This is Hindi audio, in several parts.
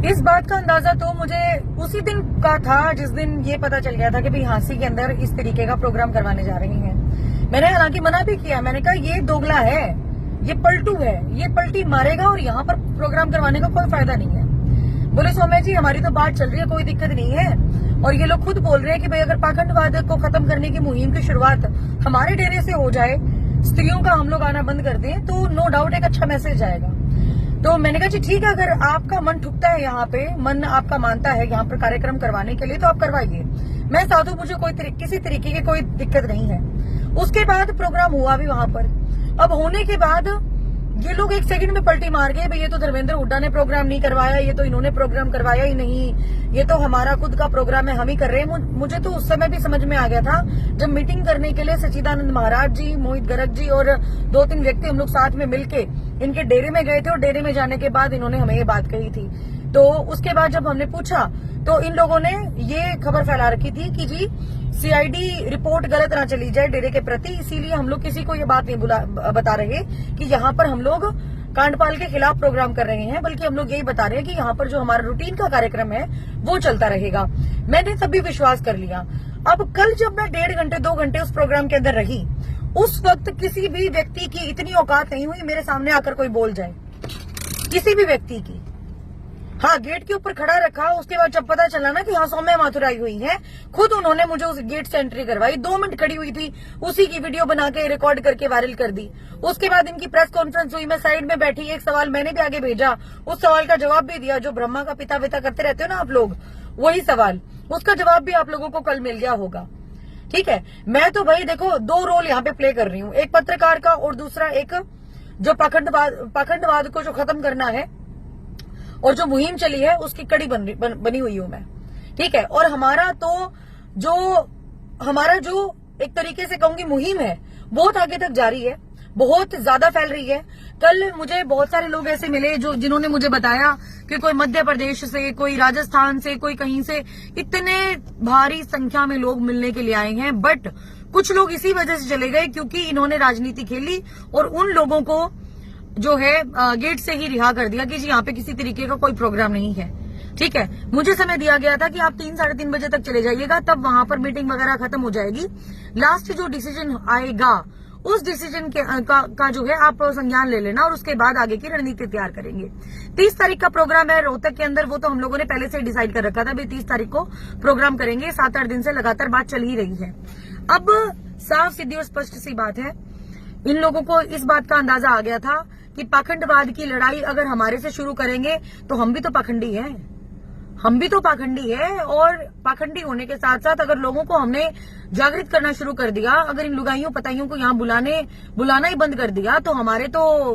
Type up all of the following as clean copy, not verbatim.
इस बात का अंदाजा तो मुझे उसी दिन का था जिस दिन ये पता चल गया था कि भाई हांसी के अंदर इस तरीके का प्रोग्राम करवाने जा रही हैं। मैंने हालांकि मना भी किया, मैंने कहा ये दोगला है, ये पलटू है, ये पलटी मारेगा और यहाँ पर प्रोग्राम करवाने का कोई फायदा नहीं है। बोले सौम्या जी हमारी तो बात चल रही है, कोई दिक्कत नहीं है, और ये लोग खुद बोल रहे हैं कि भाई अगर पाखंडवाद को खत्म करने की मुहिम की शुरुआत हमारे डेरे से हो जाए, स्त्रियों का हम लोग आना बंद कर दें, तो नो डाउट एक अच्छा मैसेज आएगा। तो मैंने कहा जी ठीक है, अगर आपका मन ठुकता है, यहाँ पे मन आपका मानता है यहाँ पर कार्यक्रम करवाने के लिए, तो आप करवाइए, मैं साधु, मुझे किसी तरीके की कोई दिक्कत नहीं है। उसके बाद प्रोग्राम हुआ भी वहां पर। अब होने के बाद ये लोग एक सेकंड में पलटी मार गए, भाई ये तो धर्मेंद्र हुड्डा ने प्रोग्राम नहीं करवाया, ये तो इन्होंने प्रोग्राम करवाया ही नहीं, ये तो हमारा खुद का प्रोग्राम है, हम ही कर रहे हैं। मुझे तो उस समय भी समझ में आ गया था जब मीटिंग करने के लिए सच्चिदानंद महाराज जी, मोहित गर्ग जी और 2-3 व्यक्ति हम लोग साथ में मिलके इनके डेरे में गए थे, और डेरे में जाने के बाद इन्होंने हमें ये बात कही थी। तो उसके बाद जब हमने पूछा तो इन लोगों ने ये खबर फैला रखी थी कि जी सीआईडी रिपोर्ट गलत ना चली जाए डेरे के प्रति, इसीलिए हम लोग किसी को ये बात नहीं बता रहे कि यहाँ पर हम लोग कांडपाल के खिलाफ प्रोग्राम कर रहे हैं, बल्कि हम लोग यही बता रहे हैं कि यहाँ पर जो हमारा रूटीन का कार्यक्रम है वो चलता रहेगा। मैंने तभी विश्वास कर लिया। अब कल जब मैं 1.5 घंटे 2 घंटे उस प्रोग्राम के अंदर रही, उस वक्त किसी भी व्यक्ति की इतनी औकात नहीं हुई मेरे सामने आकर कोई बोल जाए, किसी भी व्यक्ति की। हाँ, गेट के ऊपर खड़ा रखा, उसके बाद जब पता चला ना कि हाँ सौम्या माथुर आई हुई है, खुद उन्होंने मुझे उस गेट से एंट्री करवाई, 2 मिनट खड़ी हुई थी, उसी की वीडियो बना के रिकॉर्ड करके वायरल कर दी। उसके बाद इनकी प्रेस कॉन्फ्रेंस हुई, मैं साइड में बैठी, एक सवाल मैंने भी आगे भेजा, उस सवाल का जवाब भी दिया, जो ब्रह्मा का पिता विता करते रहते हो ना आप लोग, वही सवाल, उसका जवाब भी आप लोगों को कल मिल गया होगा। ठीक है, मैं तो भाई देखो 2 रोल यहाँ पे प्ले कर रही हूँ, एक पत्रकार का और दूसरा एक जो पाखंडवाद को जो खत्म करना है और जो मुहिम चली है उसकी कड़ी बनी हुई हूं मैं। ठीक है, और हमारा जो एक तरीके से कहूंगी मुहिम है बहुत आगे तक जारी है, बहुत ज्यादा फैल रही है। कल मुझे बहुत सारे लोग ऐसे मिले जिन्होंने मुझे बताया कि कोई मध्य प्रदेश से, कोई राजस्थान से, कोई कहीं से, इतने भारी संख्या में लोग मिलने के लिए आए हैं। बट कुछ लोग इसी वजह से चले गए क्योंकि इन्होंने राजनीति खेली और उन लोगों को जो है गेट से ही रिहा कर दिया कि जी यहाँ पे किसी तरीके का कोई प्रोग्राम नहीं है। ठीक है, मुझे समय दिया गया था कि आप 3-3:30 बजे तक चले जाइएगा, तब वहां पर मीटिंग वगैरह खत्म हो जाएगी। लास्ट जो डिसीजन आएगा उस डिसीजन का जो है आप संज्ञान ले लेना और उसके बाद आगे की रणनीति तैयार करेंगे। 30 तारीख का प्रोग्राम है रोहतक के अंदर, वो तो हम लोगों ने पहले से डिसाइड कर रखा था, भाई 30 तारीख को प्रोग्राम करेंगे। 7-8 दिन से लगातार बात चल ही रही है। अब साफ सीधी और स्पष्ट सी बात है, इन लोगों को इस बात का अंदाजा आ गया था कि पाखंडवाद की लड़ाई अगर हमारे से शुरू करेंगे तो हम भी तो पाखंडी हैं, हम भी तो पाखंडी है। और पाखंडी होने के साथ साथ अगर लोगों को हमने जागृत करना शुरू कर दिया, अगर इन लुगाइयों पताइयों को यहाँ बुलाना ही बंद कर दिया, तो हमारे तो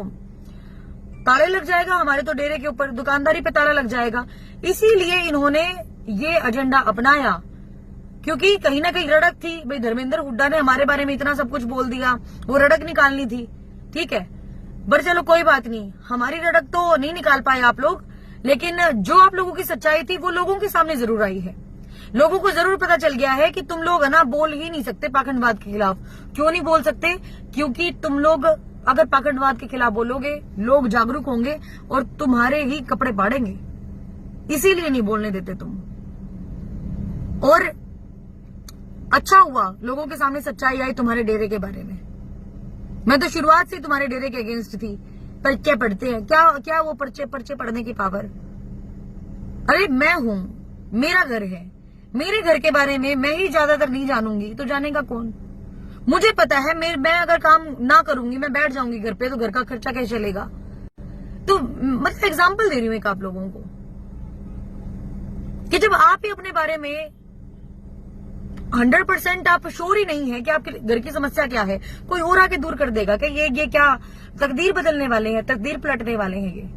ताले लग जाएगा, हमारे तो डेरे के ऊपर दुकानदारी पे ताला लग जाएगा। इसीलिए इन्होंने ये एजेंडा अपनाया, क्योंकि कहीं ना कहीं रड़क थी, भाई धर्मेंद्र हुड्डा ने हमारे बारे में इतना सब कुछ बोल दिया, वो रड़क निकालनी थी। ठीक है, पर चलो कोई बात नहीं, हमारी रड़क तो नहीं निकाल पाए आप लोग, लेकिन जो आप लोगों की सच्चाई थी वो लोगों के सामने जरूर आई है। लोगों को जरूर पता चल गया है कि तुम लोग है ना बोल ही नहीं सकते पाखंडवाद के खिलाफ। क्यों नहीं बोल सकते? क्योंकि तुम लोग अगर पाखंडवाद के खिलाफ बोलोगे, लोग जागरूक होंगे और तुम्हारे ही कपड़े फाड़ेंगे, इसीलिए नहीं बोलने देते तुम। और अच्छा हुआ लोगों के सामने सच्चाई आई तुम्हारे डेरे के बारे में। मैं तो शुरुआत से तुम्हारे डेरे के अगेंस्ट थी, पर क्या पढ़ते हैं, क्या वो पर्चे पढ़ने की पावर। अरे मैं हूं, मेरा घर है, मेरे घर के बारे में मैं ही ज्यादातर नहीं जानूंगी तो जानेगा कौन? मुझे पता है मैं अगर काम ना करूंगी, मैं बैठ जाऊंगी घर पे, तो घर का खर्चा कैसे चलेगा? तो मतलब एग्जाम्पल दे रही हूं एक आप लोगों को कि जब आप ही अपने बारे में 100% आप श्योर ही नहीं है कि आपके घर की समस्या क्या है, कोई और आके दूर कर देगा कि ये क्या तकदीर बदलने वाले हैं, तकदीर पलटने वाले हैं। ये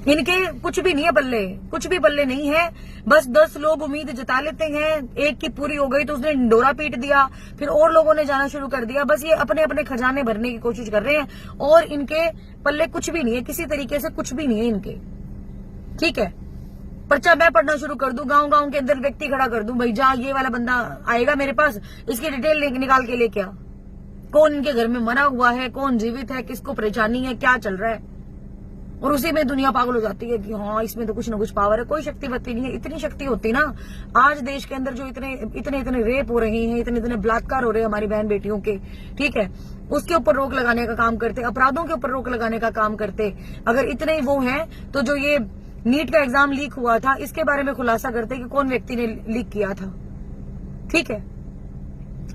इनके कुछ भी नहीं है बल्ले, कुछ भी बल्ले नहीं है। बस 10 लोग उम्मीद जता लेते हैं, एक की पूरी हो गई तो उसने डोरा पीट दिया, फिर और लोगों ने जाना शुरू कर दिया। बस ये अपने अपने खजाने भरने की कोशिश कर रहे हैं और इनके पल्ले कुछ भी नहीं है, किसी तरीके से कुछ भी नहीं है इनके। ठीक है, पर्चा मैं पढ़ना शुरू कर दूं, गांव गांव के अंदर व्यक्ति खड़ा कर दूं, भाई जा ये वाला बंदा आएगा मेरे पास, इसकी डिटेल निकाल के लेके आ, कौन इनके घर में मरा हुआ है, कौन जीवित है, किसको परेशानी है, क्या चल रहा है। और उसी में दुनिया पागल हो जाती है कि हाँ इसमें तो कुछ ना कुछ पावर है। कोई शक्ति बत्ती नहीं है। इतनी शक्ति होती ना, आज देश के अंदर जो इतने रेप हो रहे हैं, इतने बलात्कार हो रहे हैं हमारी बहन बेटियों के, ठीक है, उसके ऊपर रोक लगाने का काम करते, अपराधों के ऊपर रोक लगाने का काम करते। अगर इतने वो हैं तो जो ये नीट का एग्जाम लीक हुआ था इसके बारे में खुलासा करते कि कौन व्यक्ति ने लीक किया था, ठीक है।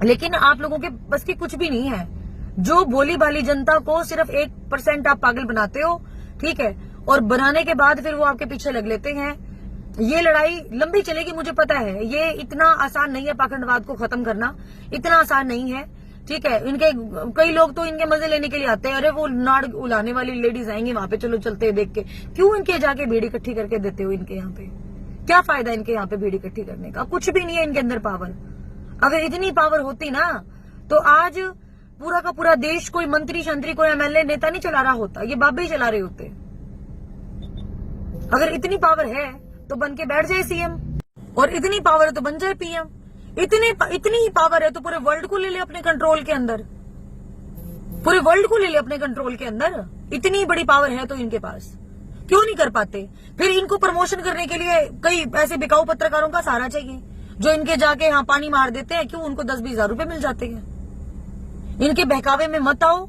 लेकिन आप लोगों के बस की कुछ भी नहीं है। जो भोली भाली जनता को सिर्फ 1% आप पागल बनाते हो, ठीक है, और बनाने के बाद फिर वो आपके पीछे लग लेते हैं। ये लड़ाई लंबी चलेगी, मुझे पता है। ये इतना आसान नहीं है, पाखंडवाद को खत्म करना इतना आसान नहीं है, ठीक है। इनके कई लोग तो इनके मजे लेने के लिए आते हैं। अरे वो नाड़ उलाने वाली लेडीज आएंगी वहां पे, चलो चलते हैं देख के। क्यों इनके जाके भीड़ इकट्ठी करके देते हो इनके यहाँ पे? क्या फायदा इनके यहाँ पे भीड़ इकट्ठी करने का? कुछ भी नहीं है इनके अंदर पावर। अगर इतनी पावर होती ना तो आज पूरा का पूरा देश कोई मंत्री शंत्री कोई एमएलए नेता नहीं चला रहा होता, ये बाबे ही चला रहे होते। अगर इतनी पावर है तो बन के बैठ जाए सीएम, और इतनी पावर है तो बन जाए पीएम। इतनी ही पावर है तो पूरे वर्ल्ड को ले ले अपने कंट्रोल के अंदर, पूरे वर्ल्ड को ले ले अपने कंट्रोल के अंदर। इतनी बड़ी पावर है तो इनके पास क्यों नहीं कर पाते? फिर इनको प्रमोशन करने के लिए कई ऐसे बिकाऊ पत्रकारों का सहारा चाहिए जो इनके जाके यहाँ पानी मार देते हैं। क्यों? उनको 10-20 हजार रुपए मिल जाते हैं। इनके बहकावे में मत आओ,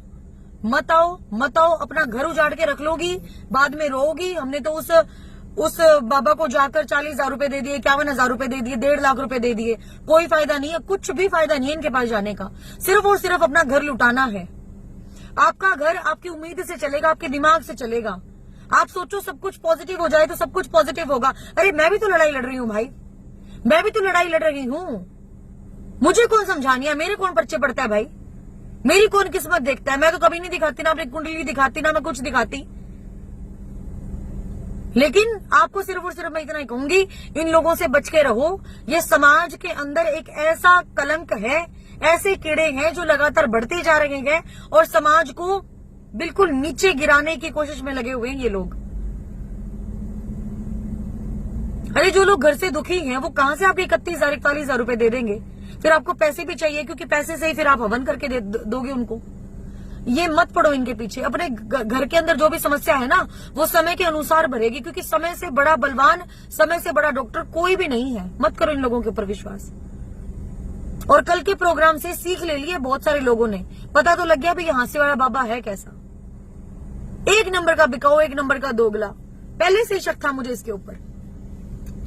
मत आओ, मत आओ। अपना घर उजाड़ के रख लोगी, बाद में रोगी। हमने तो उस बाबा को जाकर 40,000 रुपए दे दिए, 51,000 रुपए दे दिए, 1.5 लाख रुपए दे दिए। कोई फायदा नहीं है, कुछ भी फायदा नहीं है इनके पास जाने का। सिर्फ और सिर्फ अपना घर लुटाना है। आपका घर आपकी उम्मीद से चलेगा, आपके दिमाग से चलेगा। आप सोचो सब कुछ पॉजिटिव हो जाए तो सब कुछ पॉजिटिव होगा। अरे मैं भी तो लड़ाई लड़ रही हूँ भाई, मैं भी तो लड़ाई लड़ रही हूँ। मुझे कौन समझानी है? मेरे कौन पर्चे पड़ता है भाई? मेरी कौन किस्मत देखता है? मैं तो कभी नहीं दिखाती, ना अपनी कुंडली दिखाती, ना मैं कुछ दिखाती। लेकिन आपको सिर्फ और सिर्फ मैं इतना ही कहूंगी, इन लोगों से बच के रहो। ये समाज के अंदर एक ऐसा कलंक है, ऐसे कीड़े हैं जो लगातार बढ़ते जा रहे हैं और समाज को बिल्कुल नीचे गिराने की कोशिश में लगे हुए हैं ये लोग। अरे जो लोग घर से दुखी हैं वो कहां से आपके 31,000 41,000 रुपए दे देंगे? फिर आपको पैसे भी चाहिए, क्योंकि पैसे से ही फिर आप हवन करके दोगे उनको। ये मत पड़ो इनके पीछे। अपने घर के अंदर जो भी समस्या है ना वो समय के अनुसार भरेगी, क्योंकि समय से बड़ा बलवान, समय से बड़ा डॉक्टर कोई भी नहीं है। मत करो इन लोगों के ऊपर विश्वास। और कल के प्रोग्राम से सीख ले लिए बहुत सारे लोगों ने, पता तो लग गया भी यहाँ से वाला बाबा है कैसा। 1 नंबर का बिकाऊ, 1 नंबर का दोगला। पहले से ही शक था मुझे इसके ऊपर।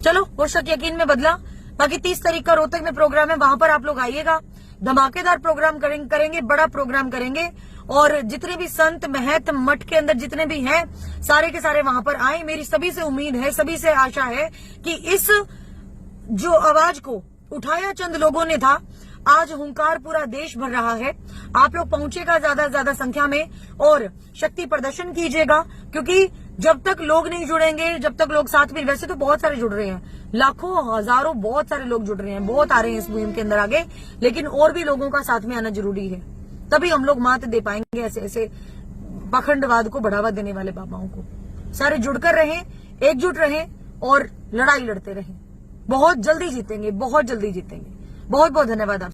चलो वो शक यकीन में बदला। बाकी 30 तारीख का रोहतक में प्रोग्राम है, वहां पर आप लोग आइएगा। धमाकेदार प्रोग्राम करेंगे, बड़ा प्रोग्राम करेंगे। और जितने भी संत महत मठ के अंदर जितने भी हैं सारे के सारे वहां पर आए। मेरी सभी से उम्मीद है, सभी से आशा है कि इस जो आवाज को उठाया चंद लोगों ने था, आज हुंकार पूरा देश भर रहा है। आप लोग पहुंचेगा ज्यादा से ज्यादा संख्या में और शक्ति प्रदर्शन कीजिएगा, क्योंकि जब तक लोग नहीं जुड़ेंगे, जब तक लोग साथ में, वैसे तो बहुत सारे जुड़ रहे हैं, लाखों हजारों बहुत सारे लोग जुड़ रहे हैं, बहुत आ रहे हैं इस मुहिम के अंदर आगे, लेकिन और भी लोगों का साथ में आना जरूरी है। तभी हम लोग मात दे पाएंगे ऐसे ऐसे पाखंडवाद को बढ़ावा देने वाले बाबाओं को। सारे जुड़कर रहें, एकजुट रहें और लड़ाई लड़ते रहें। बहुत जल्दी जीतेंगे, बहुत जल्दी जीतेंगे। बहुत बहुत धन्यवाद आप